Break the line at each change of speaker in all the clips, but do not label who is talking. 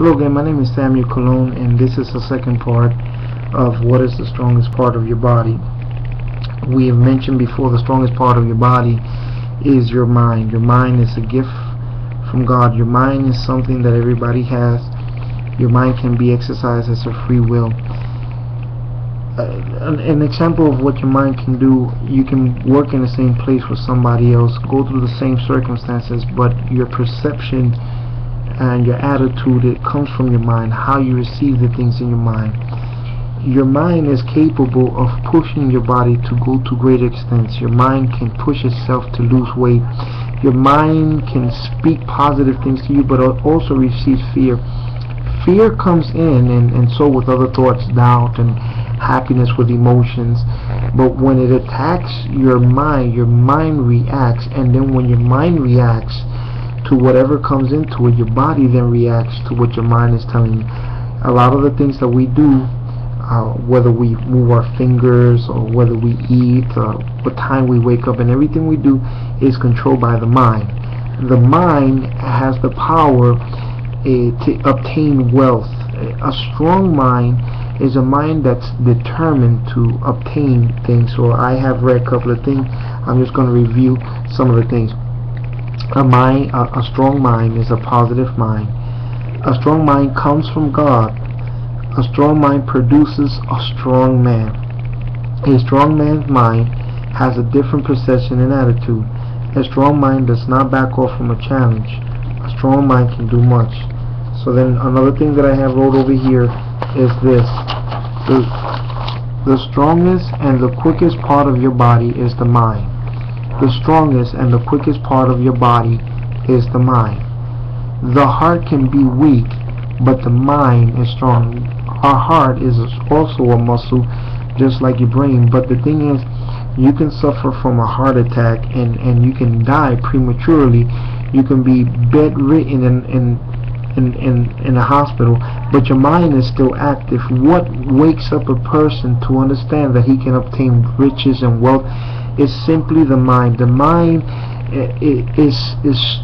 Hello again, my name is Samuel Colon, and this is the second part of what is the strongest part of your body. We have mentioned before the strongest part of your body is your mind. Your mind is a gift from God. Your mind is something that everybody has. Your mind can be exercised as a free will. An example of what your mind can do: you can work in the same place with somebody else, go through the same circumstances, but your perception and your attitude, it comes from your mind, how you receive the things in your mind. Your mind is capable of pushing your body to go to great extents. Your mind can push itself to lose weight. Your mind can speak positive things to you, but also receives fear. Fear comes in, and so with other thoughts, doubt and happiness with emotions. But when it attacks your mind reacts, and then when your mind reacts to whatever comes into it, your body then reacts to what your mind is telling you. A lot of the things that we do, whether we move our fingers or whether we eat, what time we wake up, and everything we do is controlled by the mind. The mind has the power to obtain wealth. A strong mind is a mind that's determined to obtain things. So I have read a couple of things. I'm just going to review some of the things. A strong mind is a positive mind. A strong mind comes from God. A strong mind produces a strong man. A strong man's mind has a different perception and attitude. A strong mind does not back off from a challenge. A strong mind can do much. So then another thing that I have wrote over here is this: the strongest and the quickest part of your body is the mind. The strongest and the quickest part of your body is the mind. The heart can be weak, but the mind is strong. Our heart is also a muscle, just like your brain. But the thing is, you can suffer from a heart attack and you can die prematurely. You can be bedridden in a hospital, but your mind is still active. What wakes up a person to understand that he can obtain riches and wealth is simply the mind. The mind is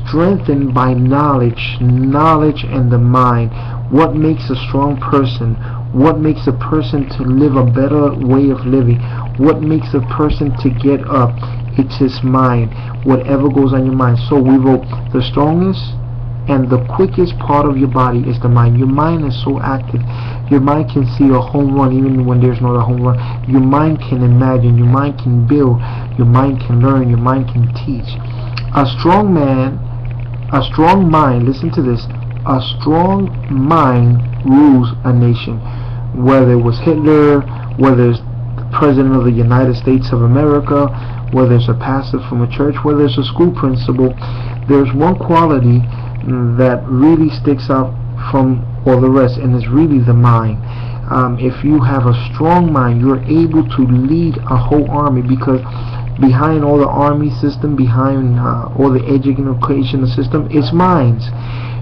strengthened by knowledge and the mind. What makes a strong person? What makes a person to live a better way of living? What makes a person to get up? It's his mind. Whatever goes on your mind. So we wrote the strongest and the quickest part of your body is the mind. Your mind is so active. Your mind can see a home run even when there's not a home run. Your mind can imagine. Your mind can build. Your mind can learn. Your mind can teach. A strong mind, listen to this, a strong mind rules a nation. Whether it was Hitler, whether it's the President of the United States of America, whether it's a pastor from a church, whether it's a school principal, there's one quality that really sticks out from all the rest, and it's really the mind. If you have a strong mind, you're able to lead a whole army, because behind all the army system, behind all the education system, is minds.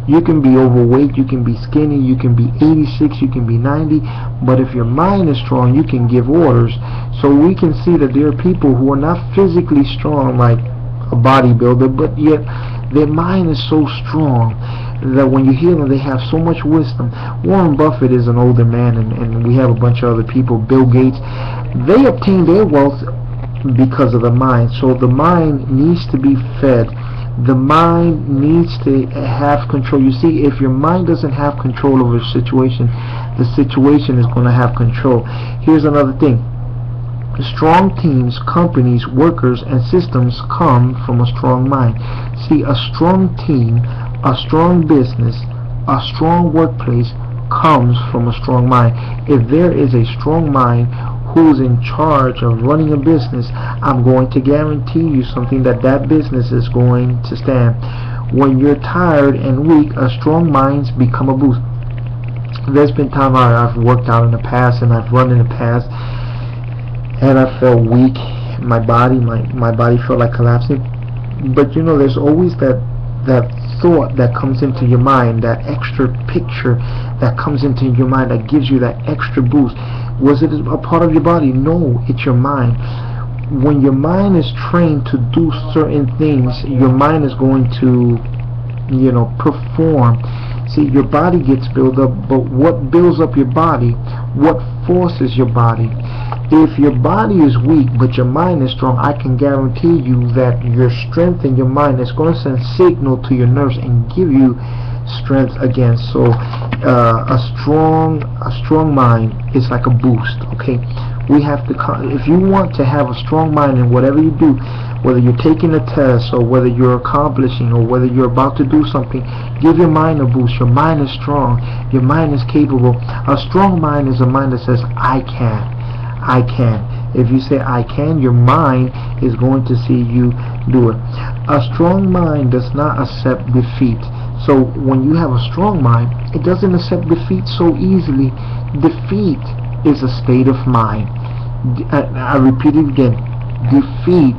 You can be overweight, you can be skinny, you can be 86, you can be 90, but if your mind is strong, you can give orders. So we can see that there are people who are not physically strong like a bodybuilder, but yet their mind is so strong that when you hear them, they have so much wisdom. Warren Buffett is an older man, and we have a bunch of other people. Bill Gates, they obtain their wealth because of the mind. So the mind needs to be fed. The mind needs to have control. You see, if your mind doesn't have control over a situation, the situation is going to have control. Here's another thing: strong teams, companies, workers, and systems come from a strong mind. See, a strong team, a strong business, a strong workplace comes from a strong mind. If there is a strong mind who's in charge of running a business, I'm going to guarantee you something, that business is going to stand. When you're tired and weak, a strong mind become a boost. There's been times I've worked out in the past and I've run in the past, and I felt weak. My body felt like collapsing. But you know, there's always that thought that comes into your mind, that extra picture that comes into your mind that gives you that extra boost. Was it a part of your body? No, it's your mind. When your mind is trained to do certain things, your mind is going to, perform See, your body gets built up, but what builds up your body? What forces your body? If your body is weak but your mind is strong, I can guarantee you that your strength in your mind is going to send signal to your nerves and give you strength again. So a strong mind is like a boost. Okay, we have to, if you want to have a strong mind in whatever you do, whether you're taking a test or whether you're accomplishing or whether you're about to do something, give your mind a boost. Your mind is strong, your mind is capable. A strong mind is a mind that says, I can. If you say I can, your mind is going to see you do it. A strong mind does not accept defeat. So when you have a strong mind, it doesn't accept defeat so easily. Defeat is a state of mind. I repeat it again. Defeat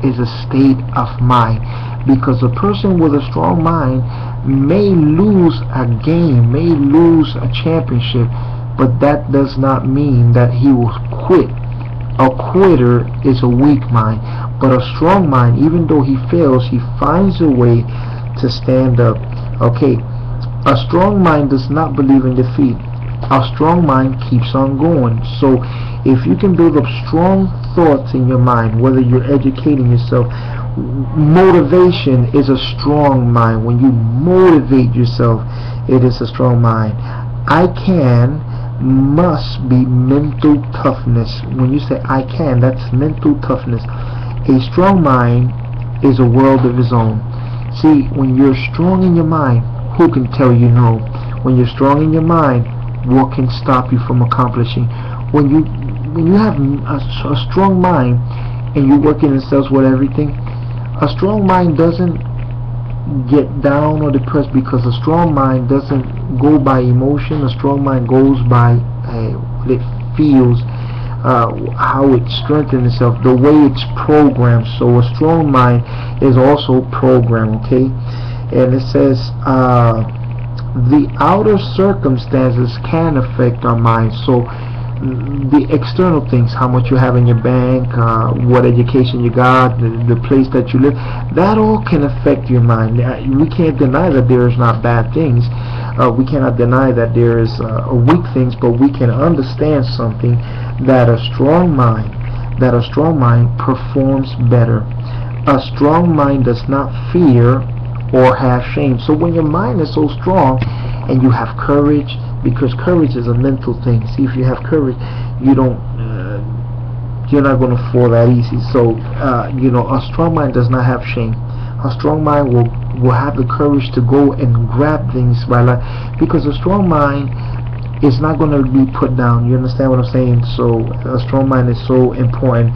is a state of mind, because a person with a strong mind may lose a game, may lose a championship, but that does not mean that he will quit. A quitter is a weak mind, but a strong mind, even though he fails, he finds a way to stand up. Okay, a strong mind does not believe in defeat. A strong mind keeps on going. So if you can build up strong thoughts in your mind, whether you're educating yourself, motivation is a strong mind. When you motivate yourself, it is a strong mind. I can must be mental toughness. When you say I can, that's mental toughness. A strong mind is a world of his own. See, when you're strong in your mind, who can tell you no? When you're strong in your mind, what can stop you from accomplishing? When you have a strong mind and you're working in sales with everything, a strong mind doesn't get down or depressed, because a strong mind doesn't go by emotion. A strong mind goes by what it feels, how it strengthens itself, the way it's programmed. So a strong mind is also programmed. Okay, and it says the outer circumstances can affect our mind. So the external things, how much you have in your bank, what education you got, the place that you live, that all can affect your mind. We can't deny that there is not bad things. We cannot deny that there is weak things, but we can understand something, that a strong mind performs better. A strong mind does not fear or have shame. So when your mind is so strong and you have courage, because courage is a mental thing. See, if you have courage, you're not going to fall that easy. So a strong mind does not have shame. A strong mind will have the courage to go and grab things by life, because a strong mind is not going to be put down. You understand what I'm saying? So a strong mind is so important.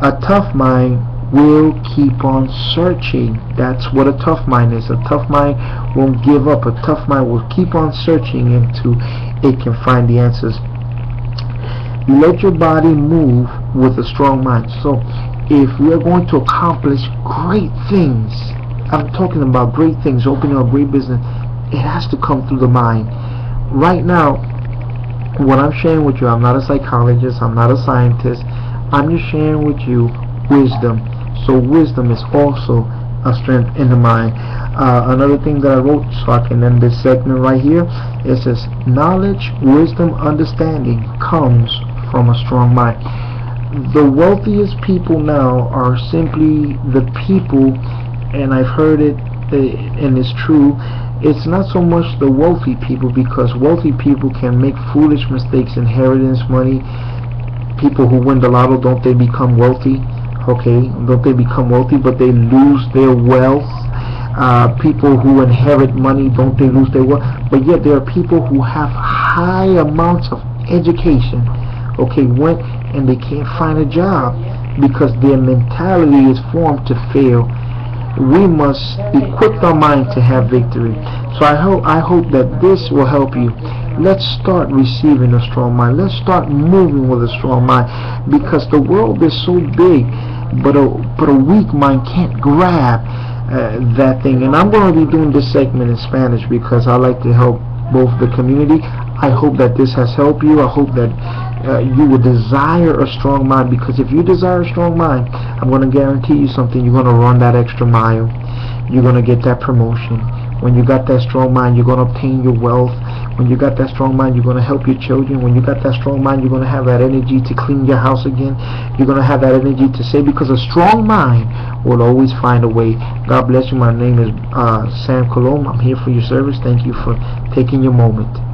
A tough mind will keep on searching. That's what a tough mind is. A tough mind won't give up. A tough mind will keep on searching until it can find the answers. You let your body move with a strong mind. So if we are going to accomplish great things, I'm talking about great things, opening a great business, it has to come through the mind. Right now, what I'm sharing with you, I'm not a psychologist, I'm not a scientist, I'm just sharing with you wisdom. So wisdom is also a strength in the mind. Another thing that I wrote, so I can end this segment right here, it says knowledge, wisdom, understanding comes from a strong mind. The wealthiest people now are simply the people, and I've heard it and it's true, it's not so much the wealthy people, because wealthy people can make foolish mistakes, inheritance money. People who win the lotto, don't they become wealthy? Okay, don't they become wealthy, but they lose their wealth? People who inherit money, don't they lose their wealth? But yet there are people who have high amounts of education, okay, went and they can't find a job because their mentality is formed to fail. We must equip our mind to have victory. So I hope that this will help you. Let's start receiving a strong mind. Let's start moving with a strong mind, because the world is so big, but a weak mind can't grab that thing. And I'm going to be doing this segment in Spanish because I like to help both the community. I hope that this has helped you. I hope that you will desire a strong mind, because if you desire a strong mind, I'm going to guarantee you something. You're going to run that extra mile. You're going to get that promotion. When you got that strong mind, you're going to obtain your wealth. When you got that strong mind, you're going to help your children. When you got that strong mind, you're going to have that energy to clean your house again. You're going to have that energy to say, because a strong mind will always find a way. God bless you. My name is Sam Colom. I'm here for your service. Thank you for taking your moment.